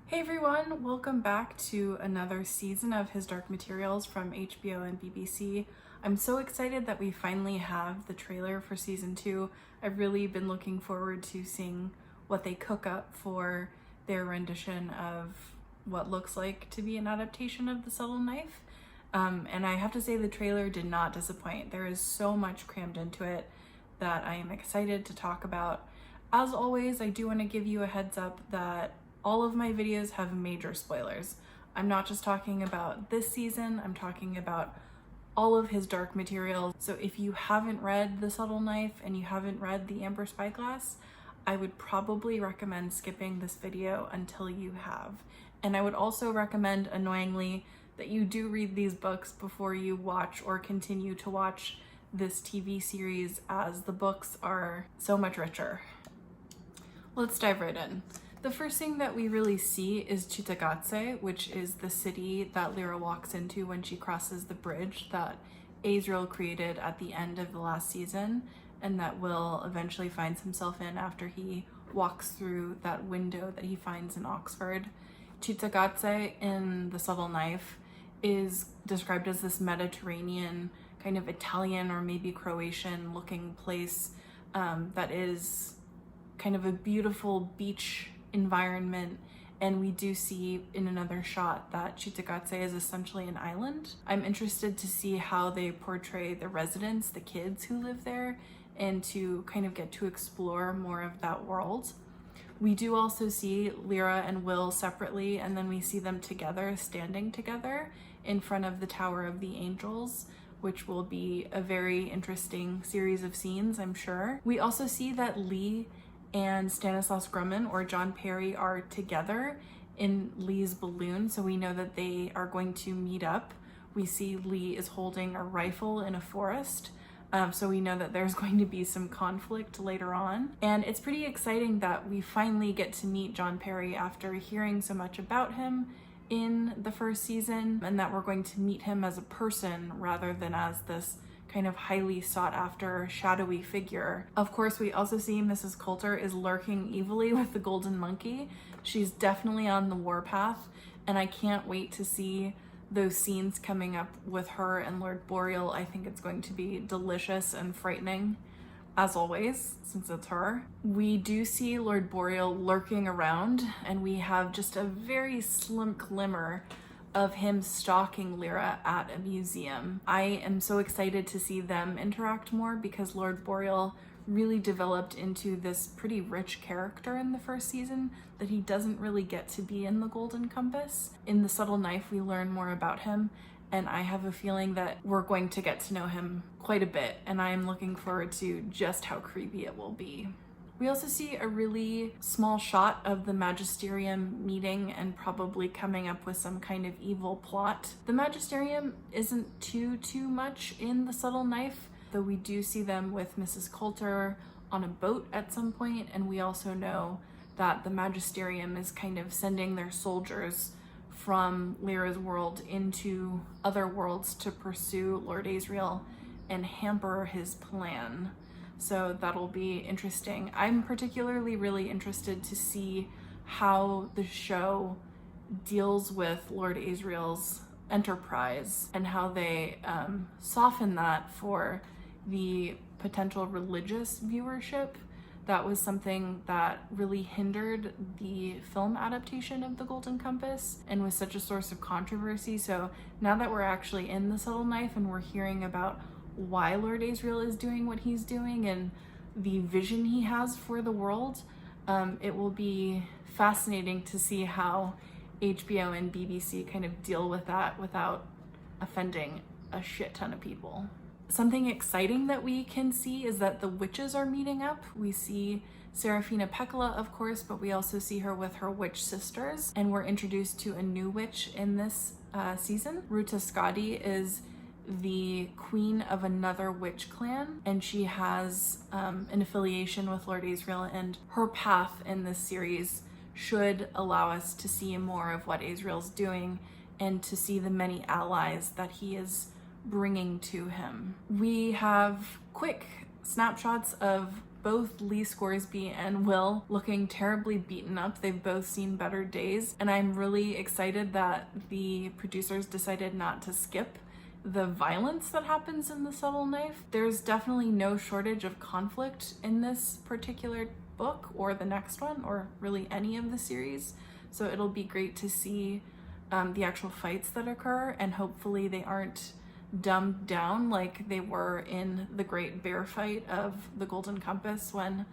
Hey everyone, welcome back to another season of His Dark Materials from HBO and BBC. I'm so excited that we finally have the trailer for season 2. I've really been looking forward to seeing what they cook up for their rendition of what looks like to be an adaptation of The Subtle Knife. And I have to say the trailer did not disappoint. There is so much crammed into it that I am excited to talk about. As always, I do want to give you a heads up that all of my videos have major spoilers. I'm not just talking about this season, I'm talking about all of His Dark Materials. So if you haven't read The Subtle Knife and you haven't read The Amber Spyglass, I would probably recommend skipping this video until you have. And I would also recommend, annoyingly, that you do read these books before you watch or continue to watch this TV series, as the books are so much richer. Let's dive right in. The first thing that we really see is Cittàgazze, which is the city that Lira walks into when she crosses the bridge that Azrael created at the end of the last season, and that Will eventually finds himself in after he walks through that window that he finds in Oxford. Cittàgazze in The Subtle Knife is described as this Mediterranean, kind of Italian or maybe Croatian looking place that is kind of a beautiful beach environment, and we do see in another shot that Cittàgazze is essentially an island. I'm interested to see how they portray the residents, the kids who live there, and to kind of get to explore more of that world. We do also see Lira and Will separately, and then we see them together, standing together in front of the Tower of the Angels, which will be a very interesting series of scenes, I'm sure. We also see that Lee and Stanislaus Grumman, or John Perry, are together in Lee's balloon, so we know that they are going to meet up. We see Lee is holding a rifle in a forest, so we know that there's going to be some conflict later on. And it's pretty exciting that we finally get to meet John Perry after hearing so much about him in the first season, and that we're going to meet him as a person rather than as this kind of highly sought after shadowy figure. Of course, we also see Mrs. Coulter is lurking evilly with the golden monkey. She's definitely on the warpath, and I can't wait to see those scenes coming up with her and Lord Boreal. I think it's going to be delicious and frightening, as always, since it's her. We do see Lord Boreal lurking around, and we have just a very slim glimmer of him stalking Lira at a museum. I am so excited to see them interact more because Lord Boreal really developed into this pretty rich character in the first season that he doesn't really get to be in The Golden Compass. In The Subtle Knife, we learn more about him, and I have a feeling that we're going to get to know him quite a bit, and I am looking forward to just how creepy it will be. We also see a really small shot of the Magisterium meeting and probably coming up with some kind of evil plot. The Magisterium isn't too much in The Subtle Knife, though we do see them with Mrs. Coulter on a boat at some point, and we also know that the Magisterium is kind of sending their soldiers from Lyra's world into other worlds to pursue Lord Azrael and hamper his plan. So that'll be interesting. I'm particularly really interested to see how the show deals with Lord Azrael's enterprise and how they soften that for the potential religious viewership. That was something that really hindered the film adaptation of The Golden Compass and was such a source of controversy. So now that we're actually in The Subtle Knife and we're hearing about why Lord Azrael is doing what he's doing and the vision he has for the world, it will be fascinating to see how HBO and BBC kind of deal with that without offending a shit ton of people. Something exciting that we can see is that the witches are meeting up. We see Serafina Pekkala, of course, but we also see her with her witch sisters, and we're introduced to a new witch in this season. Ruta Skadi is the queen of another witch clan, and she has an affiliation with Lord Azrael, and her path in this series should allow us to see more of what Azrael's doing and to see the many allies that he is bringing to him. We have quick snapshots of both Lee Scoresby and Will looking terribly beaten up. They've both seen better days, and I'm really excited that the producers decided not to skip the violence that happens in The Subtle Knife. There's definitely no shortage of conflict in this particular book or the next one, or really any of the series. So it'll be great to see the actual fights that occur, and hopefully they aren't dumbed down like they were in the great bear fight of the Golden Compass when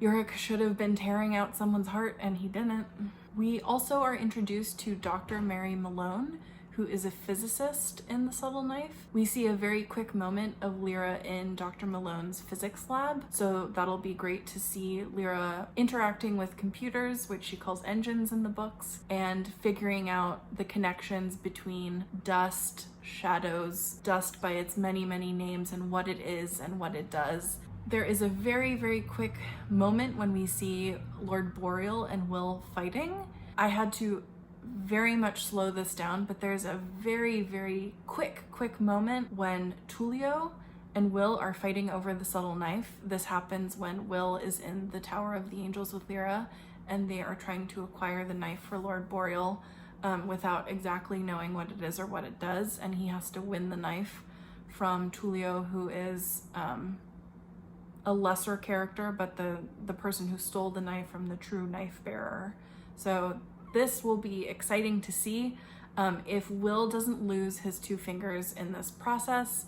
Yorick should have been tearing out someone's heart and he didn't. We also are introduced to Dr. Mary Malone, who is a physicist in The Subtle Knife. We see a very quick moment of Lira in Dr. Malone's physics lab, so that'll be great to see Lira interacting with computers, which she calls engines in the books, and figuring out the connections between dust, shadows, dust by its many, many names, and what it is and what it does. There is a very, very quick moment when we see Lord Boreal and Will fighting. I had to very much slow this down, but there's a very, very quick moment when Tullio and Will are fighting over the subtle knife. This happens when Will is in the Tower of the Angels with Lira, and they are trying to acquire the knife for Lord Boreal without exactly knowing what it is or what it does, and he has to win the knife from Tullio, who is a lesser character, but the person who stole the knife from the true knife bearer. So this will be exciting to see. If Will doesn't lose his 2 fingers in this process,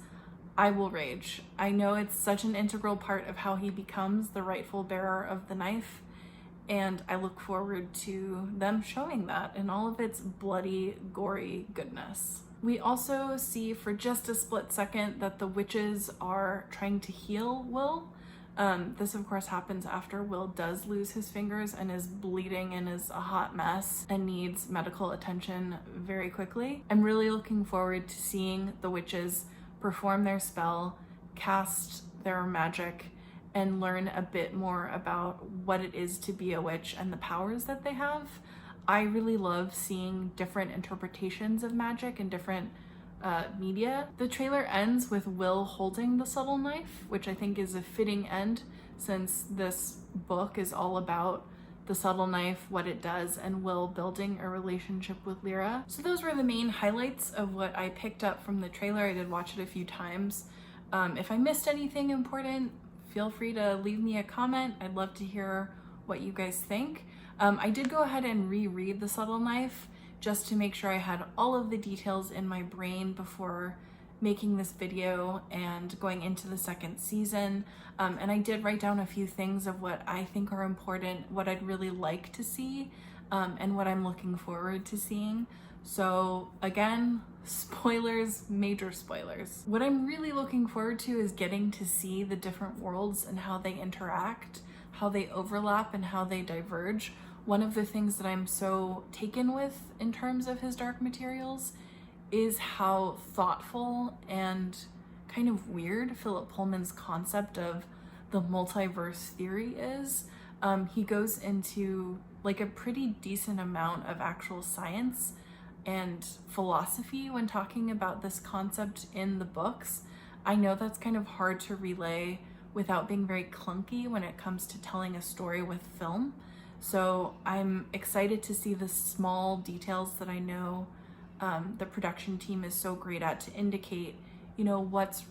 I will rage. I know it's such an integral part of how he becomes the rightful bearer of the knife, and I look forward to them showing that in all of its bloody, gory goodness. We also see for just a split second that the witches are trying to heal Will. This of course happens after Will does lose his fingers and is bleeding and is a hot mess and needs medical attention very quickly. I'm really looking forward to seeing the witches perform their spell, cast their magic, and learn a bit more about what it is to be a witch and the powers that they have. I really love seeing different interpretations of magic and different media. The trailer ends with Will holding the subtle knife, which I think is a fitting end since this book is all about the subtle knife, what it does, and Will building a relationship with Lira. So those were the main highlights of what I picked up from the trailer. I did watch it a few times. If I missed anything important, feel free to leave me a comment. I'd love to hear what you guys think. I did go ahead and reread The Subtle Knife just to make sure I had all of the details in my brain before making this video and going into the second season. And I did write down a few things of what I think are important, what I'd really like to see, and what I'm looking forward to seeing. So again, spoilers, major spoilers. What I'm really looking forward to is getting to see the different worlds and how they interact, how they overlap, and how they diverge. One of the things that I'm so taken with in terms of his Dark Materials is how thoughtful and kind of weird Philip Pullman's concept of the multiverse theory is. He goes into like a pretty decent amount of actual science and philosophy when talking about this concept in the books. I know that's kind of hard to relay without being very clunky when it comes to telling a story with film. So I'm excited to see the small details that I know the production team is so great at to indicate, you know, what's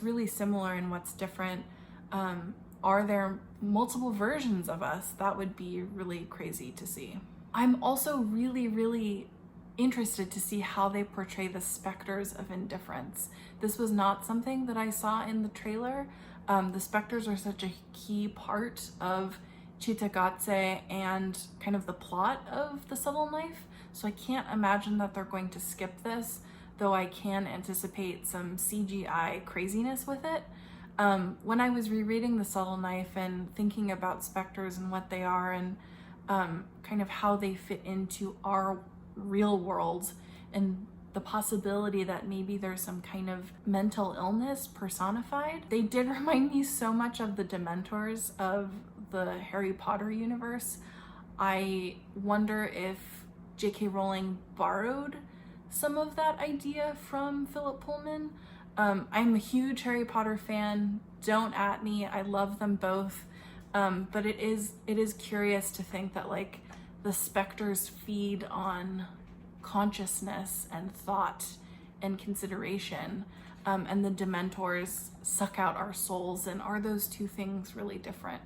really similar and what's different. Are there multiple versions of us? That would be really crazy to see. I'm also really, really interested to see how they portray the specters of indifference. This was not something that I saw in the trailer. The specters are such a key part of Cittàgazze and kind of the plot of The Subtle Knife, so I can't imagine that they're going to skip this, though I can anticipate some CGI craziness with it. When I was rereading The Subtle Knife and thinking about specters and what they are and kind of how they fit into our real world and the possibility that maybe there's some kind of mental illness personified, they did remind me so much of the Dementors of the Harry Potter universe. I wonder if J.K. Rowling borrowed some of that idea from Philip Pullman. I'm a huge Harry Potter fan. Don't at me. I love them both. But it is curious to think that like the specters feed on consciousness and thought and consideration, and the Dementors suck out our souls. And are those two things really different?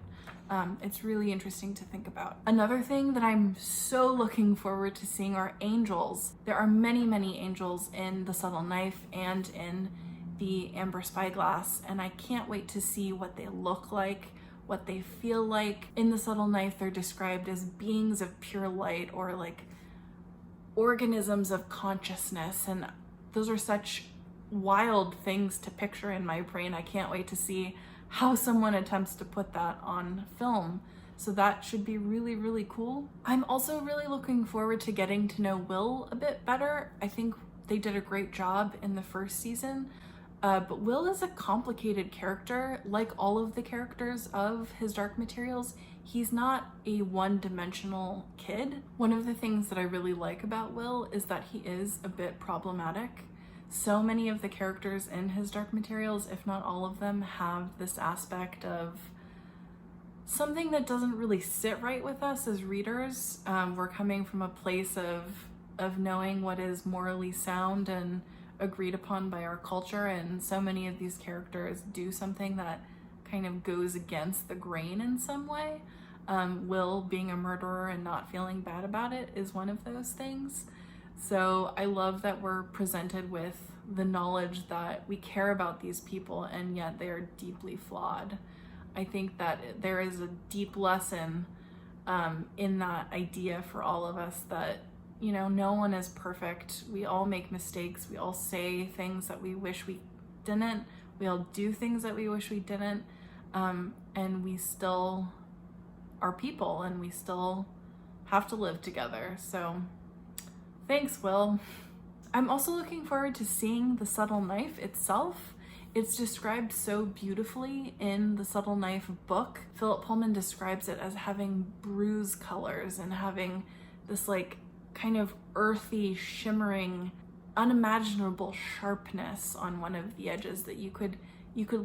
It's really interesting to think about. Another thing that I'm so looking forward to seeing are angels. There are many, many angels in the Subtle Knife and in the Amber Spyglass, and I can't wait to see what they look like, what they feel like. In the Subtle Knife, they're described as beings of pure light, or like organisms of consciousness, and those are such wild things to picture in my brain. I can't wait to see how someone attempts to put that on film. So that should be really, really cool. I'm also really looking forward to getting to know Will a bit better. I think they did a great job in the first season, but Will is a complicated character. Like all of the characters of his Dark Materials, he's not a one-dimensional kid. One of the things that I really like about Will is that he is a bit problematic. So many of the characters in his Dark Materials, if not all of them, have this aspect of something that doesn't really sit right with us as readers. We're coming from a place of knowing what is morally sound and agreed upon by our culture, and so many of these characters do something that kind of goes against the grain in some way. Will being a murderer and not feeling bad about it is one of those things. So I love that we're presented with the knowledge that we care about these people and yet they are deeply flawed. I think that there is a deep lesson in that idea for all of us that, you know, no one is perfect. We all make mistakes. We all say things that we wish we didn't. We all do things that we wish we didn't. And we still are people and we still have to live together. So thanks, Will. I'm also looking forward to seeing the Subtle Knife itself. It's described so beautifully in the Subtle Knife book. Philip Pullman describes it as having bruise colors and having this like kind of earthy, shimmering, unimaginable sharpness on one of the edges that you could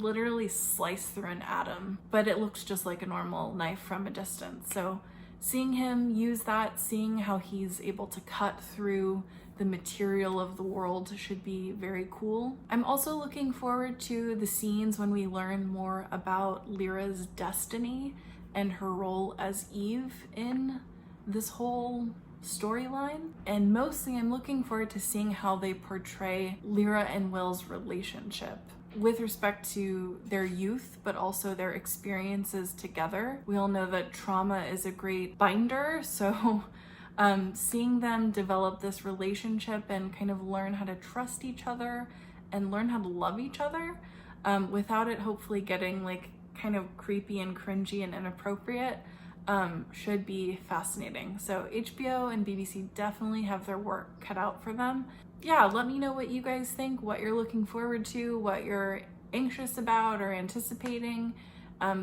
literally slice through an atom, but it looks just like a normal knife from a distance. So seeing him use that, seeing how he's able to cut through the material of the world should be very cool. I'm also looking forward to the scenes when we learn more about Lyra's destiny and her role as Eve in this whole storyline. And mostly I'm looking forward to seeing how they portray Lira and Will's relationship with respect to their youth, but also their experiences together. We all know that trauma is a great binder, so seeing them develop this relationship and kind of learn how to trust each other and learn how to love each other without it hopefully getting like kind of creepy and cringy and inappropriate should be fascinating. So HBO and BBC definitely have their work cut out for them. Yeah, let me know what you guys think, what you're looking forward to, what you're anxious about or anticipating,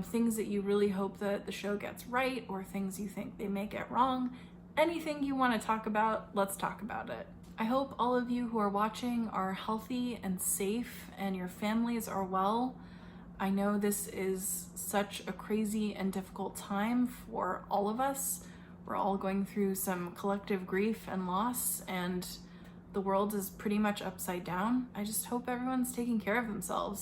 things that you really hope that the show gets right or things you think they may get wrong. Anything you want to talk about, let's talk about it. I hope all of you who are watching are healthy and safe and your families are well. I know this is such a crazy and difficult time for all of us. We're all going through some collective grief and loss, and the world is pretty much upside down. I just hope everyone's taking care of themselves.